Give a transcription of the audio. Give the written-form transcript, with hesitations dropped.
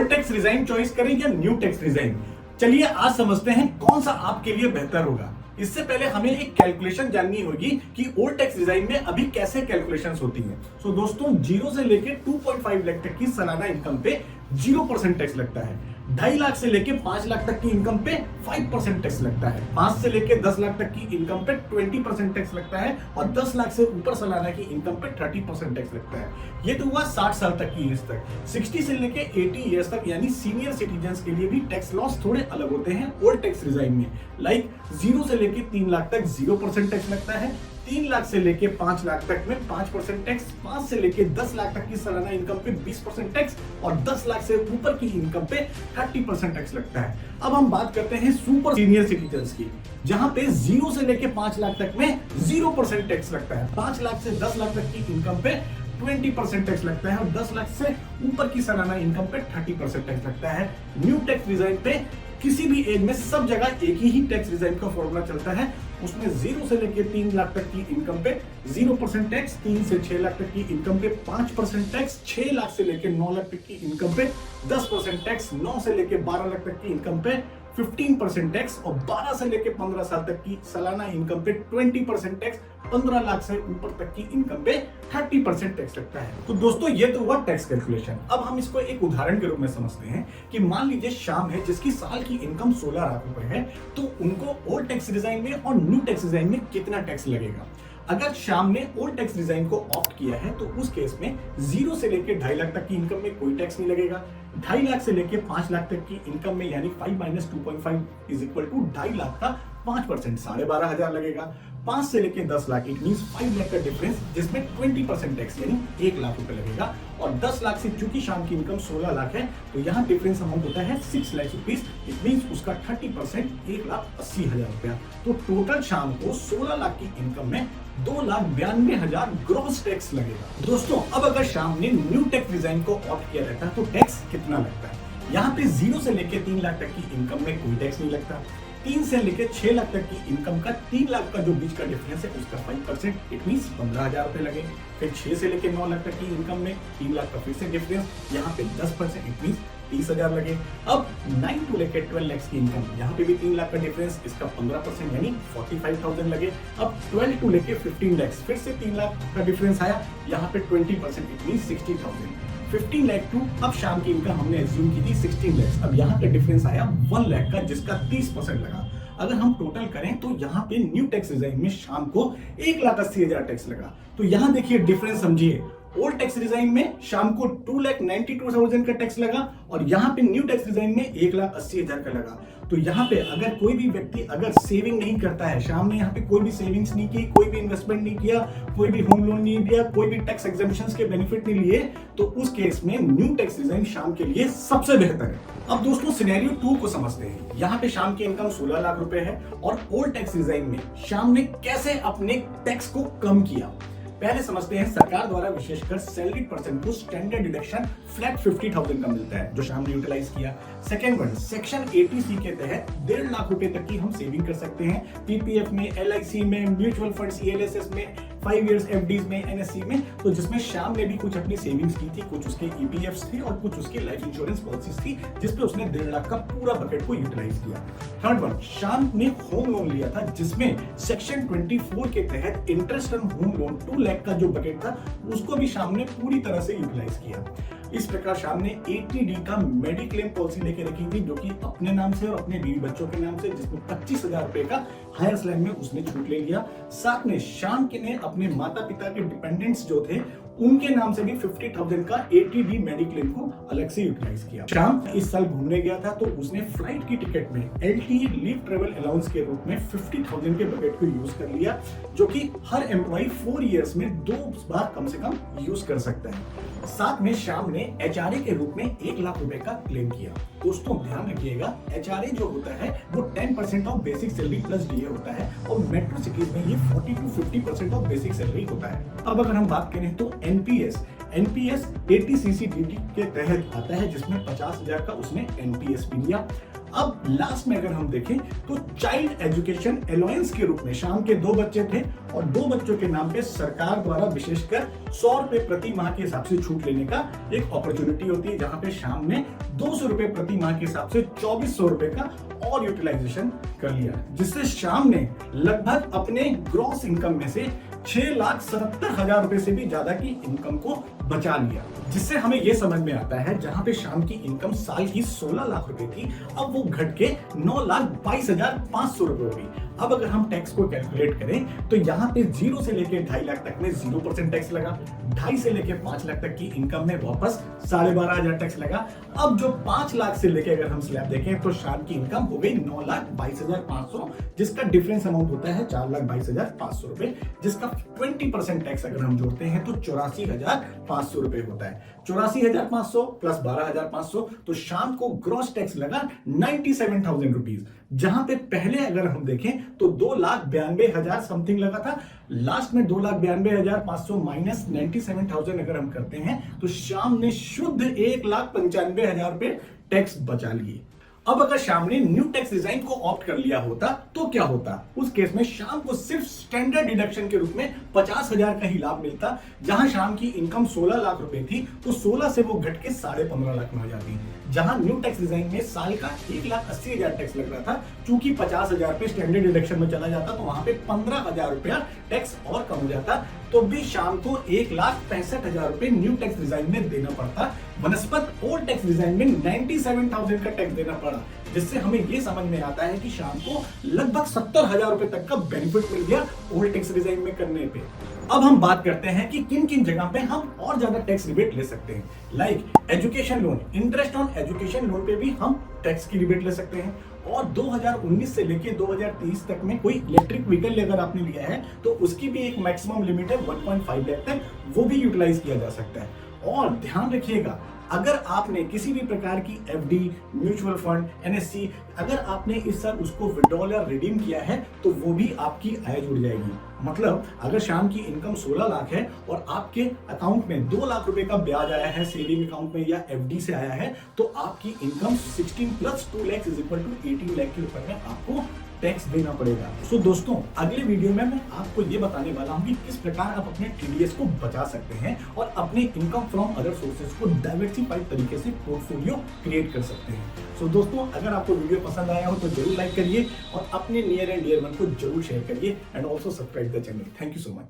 Old tax resign choice करें या new tax resign? चलिए आज समझते हैं कौन सा आपके लिए बेहतर होगा। इससे पहले हमें एक कैलकुलेशन जाननी होगी कि ओल्ड टैक्स रिजाइन में अभी कैसे कैलकुलेशंस होती हैं। सो दोस्तों, 0 से लेके 2.5 लाख तक की सालाना इनकम पे 0% टैक्स लगता है। 2.5 लाख से लेके 5 लाख तक की इनकम पे 5% टैक्स लगता है। 5 से लेके 10 लाख तक की इनकम पे 20% टैक्स लगता है और 10 लाख से ऊपर सालाना की इनकम पे 30% टैक्स लगता है। ये तो हुआ 60 साल तक की एज तक। 60 से लेके 80 ईयर्स तक यानी सीनियर सिटीजन्स के लिए भी टैक्स लॉस थोड़े अलग होते हैं ओल्ड टैक्स रिजाइन में। लाइक 0 से लेके 3 लाख तक 0% टैक्स लगता है। 3 लाख से लेके 5 लाख तक में 5% टैक्स, 5 से लेके 10 लाख तक की सालाना इनकम पे 20% टैक्स और 10 लाख से ऊपर की इनकम पे 30% टैक्स लगता है। अब हम बात करते हैं सुपर सीनियर सिटीजन्स की, जहां पे 0 से लेके 5 लाख तक में 0% टैक्स लगता है। 5 लाख से 10 लाख तक की इनकम पे 20% टैक्स लगता है और 10 लाख से ऊपर की सालाना इनकम पे 30% टैक्स लगता है। न्यू टैक्स रिजाइन पे किसी भी एज में सब जगह एक ही टैक्स रिजाइन का फॉर्मूला चलता है। उसमें 0 से लेके 3 लाख तक की इनकम पे 0% टैक्स, 3 से 6 लाख तक की इनकम पे 5% टैक्स, 6 लाख से लेके 9 लाख तक की इनकम पे 10% टैक्स, 9 से लेके 12 लाख तक की इनकम पे 15% टैक्स और 12 से लेके 15 साल तक की सालाना इनकम पे 20% टैक्स, 15 लाख से ऊपर तक की इनकम पे 30% टैक्स लगता है। तो दोस्तों, ये तो हुआ टैक्स कैलकुलेशन। अब हम इसको एक उदाहरण के रूप में समझते हैं कि मान लीजिए श्याम है जिसकी साल की इनकम 16 लाख रुपए है, तो उनको ओल्ड टैक्स रिजाइन में और न्यू टैक्स रिजाइन में कितना टैक्स लगेगा। अगर श्याम ने ओल्ड टैक्स रिजाइन को ऑप्ट किया है तो उस केस में 0 से लेके 2.5 लाख तक की इनकम में कोई टैक्स नहीं लगेगा। 2.5 लाख से लेके 5 लाख तक की इनकम में यानी 5 - 2.5 = 2.5 लाख का 5% 12,500 लगेगा। 5 से लेके 10 लाख इट मींस 5 लाख का डिफरेंस, जिसमें 20% टैक्स यानी 1 लाख रुपए लगेगा। और 10 लाख से चूंकि शाम की इनकम 16 लाख है तो यहाँ डिफरेंस अमाउंट होता है 6 लाख रुपीज। इट मींस उसका 30% 1,80,000 रुपया। तो टोटल शाम को 16 लाख की इनकम में 2,92,000 ग्रॉस टैक्स लगेगा। दोस्तों, अब अगर शाम ने न्यू टैक्स रिजाइन को ऑप्ट किया रहता तो टैक्स कितना लगता है? यहाँ पे 0 से लेके 3 लाख तक की इनकम में कोई टैक्स नहीं लगता। 3 से लेके 6 लाख तक की इनकम का 3 लाख का जो बीच का डिफरेंस है उसका 5% इट मींस 15,000 रुपए लगे। फिर 6 से लेके 9 लाख तक की इनकम में 3 लाख का फिर से डिफरेंस, यहाँ पे 10% इट मींस 30,000 लगे। अब 9 to लेके 12 लाख की इनकम, यहाँ पे भी 3 लाख का डिफरेंस, इसका 15% यानी 45,000 लगे। अब 12 to लेके 15 लाख फिर से 3 लाख का डिफरेंस आया, यहाँ पे 20% इट मींस 60,000। 15 लाख टू अब शाम की इनकम हमने एज्यूम की थी 16 लाख, अब यहाँ पे डिफरेंस आया 1 लाख का जिसका 30% लगा। अगर हम टोटल करें तो यहाँ पे न्यू टैक्स रिजाइन में शाम को 1,80,000 टैक्स लगा। तो यहाँ देखिए डिफरेंस समझिए, ओल्ड टैक्स रिजाइन में शाम को 2,92,000 का टैक्स लगा और यहाँ पे न्यू टैक्स रिजाइन में 1,80,000 का लगा। तो यहाँ पे अगर कोई भी व्यक्ति अगर सेविंग नहीं करता है, शाम ने यहाँ पे कोई भी सेविंग्स नहीं की, कोई भी इन्वेस्टमेंट नहीं किया, कोई भी होम लोन नहीं दिया, कोई भी टैक्स एग्जेम्पशंस के बेनिफिट नहीं लिए, तो उस केस में न्यू टैक्स रिजाइन शाम के लिए सबसे बेहतर है। अब दोस्तों, सिनेरियो 2 को समझते हैं। यहाँ पे शाम की इनकम 16 लाख रुपए है और ओल्ड टैक्स रिजाइन में शाम ने कैसे अपने टैक्स को कम किया। पहले समझते हैं, सरकार द्वारा विशेषकर सैलरीड पर्सन को स्टैंडर्ड डिडक्शन फ्लैट 50,000 का मिलता है जो शाम ने यूटिलाइज किया। सेकेंड वन, सेक्शन 80C के तहत 1.5 लाख रुपए तक की हम सेविंग कर सकते हैं पीपीएफ में, LIC में, म्यूचुअल फंड्स ELSS में, 5 इयर्स FDs में, NSC में। तो जिसमें शाम ने भी कुछ अपनी सेविंग्स की थी, कुछ उसके EPFs थे और कुछ उसकी लाइफ इंश्योरेंस पॉलिसीज थी जिसपे उसने 1.5 लाख का पूरा बकेट को यूटिलाइज किया। थर्ड वन, शाम ने होम लोन लिया था जिसमें सेक्शन 24 के तहत interest on home loan 2 lakh का जो बकेट था उसको भी शाम ने पूरी तरह से यूटिलाइज किया। इस प्रकार शाम ने 80D का मेडिक्लेम पॉलिसी लेके रखी थी जो कि अपने नाम से और अपने बीवी बच्चों के नाम से, जिसमें 25,000 रुपए का हायर स्लैब में उसने छूट ले लिया। साथ में शाम के ने अपने माता पिता के डिपेंडेंट्स जो थे उनके नाम से भी 50,000 का 80D मेडिक्लेम को अलग से यूटिलाइज किया। शाम इस साल घूमने गया था तो उसने फ्लाइट की टिकट में LTA लीव ट्रेवल अलाउंस के रूप में 50,000 के बकेट को यूज कर लिया, जो कि हर एम्प्लॉय 4 इयर्स में 2 बार कम से कम यूज कर सकता है। साथ में शाम ने HRA के रूप में 1 लाख रुपए का क्लेम किया। दोस्तों ध्यान रखिएगा, HRA जो होता है वो 10% of basic salary plus DA होता है और मेट्रो सिटीज में ये 40 to 50% ऑफ बेसिक सैलरी होता है। अब अगर हम बात करें तो NPS 80CC DD के तहत आता है जिसमें 50,000 का उसने NPS भी लिया। अब लास्ट में अगर हम देखें तो चाइल्ड एजुकेशन अलाउंस के रूप में शाम के 2 बच्चे थे और 2 बच्चों के नाम पे सरकार द्वारा विशेषकर 100 रुपए प्रति माह के हिसाब से छूट लेने का एक अपॉर्चुनिटी होती है, जहां पे शाम ने 200 रुपए प्रति माह के हिसाब से 2400 रुपए का और यूटिलाइजेशन कर लिया, जिससे शाम ने लगभग अपने ग्रॉस इनकम में से 6,77,000 रुपए से भी ज्यादा की इनकम को बचा लिया, जिससे हमें यह समझ में आता है जहां पे शाम की इनकम साल की 16 लाख रुपए थी, अब वो घट के 9,22,500 रुपए हो गई। अब अगर हम टैक्स को कैलकुलेट करें तो यहाँ पे 0 से लेके 2.5 लाख तक में 0% टैक्स लगा, 2.5 से लेके 5 लाख तक की इनकम में वापस 12,500 टैक्स लगा। अब जो 5 लाख से लेके अगर हम स्लैब देखें तो शाम की इनकम हो गई 9,22,500, जिसका डिफरेंस अमाउंट होता है 4,22,500 रुपए, जिसका 20% टैक्स अगर हम जोड़ते हैं तो 84,500 रुपए होता है। 84,500 प्लस 12,500 तो शाम को ग्रॉस टैक्स लगा 97,000 रुपीज, जहां पे पहले अगर हम देखें तो 2,92,000 समथिंग लगा था। लास्ट में 2,92,500 माइनस 97,000 अगर हम करते हैं तो शाम ने शुद्ध 1,95,000 रुपए टैक्स बचा लिए। अब अगर शाम ने न्यू टैक्स डिजाइन को ऑप्ट कर लिया होता तो क्या होता? उस केस में शाम को सिर्फ स्टैंडर्ड डिडक्शन के रूप में 50,000 का ही लाभ मिलता, जहां शाम की इनकम 16 लाख रुपए थी तो 16 से वो घट के 15.5 लाख में हो जाती। जहां न्यू टैक्स डिजाइन में साल का 1,80,000 टैक्स लग रहा था, चूंकि 50,000 पे स्टैंडर्ड डिडक्शन में चला जाता तो वहां पे 15,000 रुपया टैक्स और कम हो जाता, तो भी शाम को 1,65,000 रुपए न्यू टैक्स डिजाइन में देना पड़ता। बनस्पत ओल्ड टैक्स डिजाइन में 97,000 का टैक्स देना पड़ा, जिससे हमें यह समझ में आता है कि शाम को लगभग 70,000 रुपए तक का बेनिफिट मिल गया ओल्ड टैक्स डिजाइन में करने पे। अब हम बात करते हैं कि किन किन जगह पे हम और ज्यादा टैक्स रिबेट ले सकते हैं। Like education loan, interest on education loan पे भी हम टैक्स की रिबेट ले सकते हैं। और 2019 से लेके 2023 तक में कोई इलेक्ट्रिक व्हीकल अगर आपने लिया है तो उसकी भी एक मैक्सिमम लिमिट है 1.5 लाख तक, वो भी यूटिलाइज किया जा सकता है। और ध्यान रखिएगा, अगर आपने किसी भी प्रकार की एफडी, म्यूचुअल फंड, एनएससी अगर आपने इस साल उसको विड्रॉल या रिडीम किया है तो वो भी आपकी आय जुड़ जाएगी। मतलब अगर शाम की इनकम 16 लाख है और आपके अकाउंट में 2 लाख रुपए का ब्याज आया है सेविंग अकाउंट में या एफडी से आया है, तो आपकी income 16 plus 2 lakh is equal to 18 lakh के ऊपर में आपको टैक्स देना पड़ेगा। सो दोस्तों, अगले वीडियो में मैं आपको ये बताने वाला हूँ कि किस प्रकार आप अपने टीडीएस को बचा सकते हैं और अपने इनकम फ्रॉम अदर सोर्सेज को डाइवर्सिफाइड तरीके से पोर्टफोलियो क्रिएट कर सकते हैं। सो दोस्तों, अगर आपको वीडियो पसंद आया हो तो जरूर लाइक करिए और अपने नियर एंड डियर वन को जरूर शेयर करिए and also subscribe the channel. Thank you so much.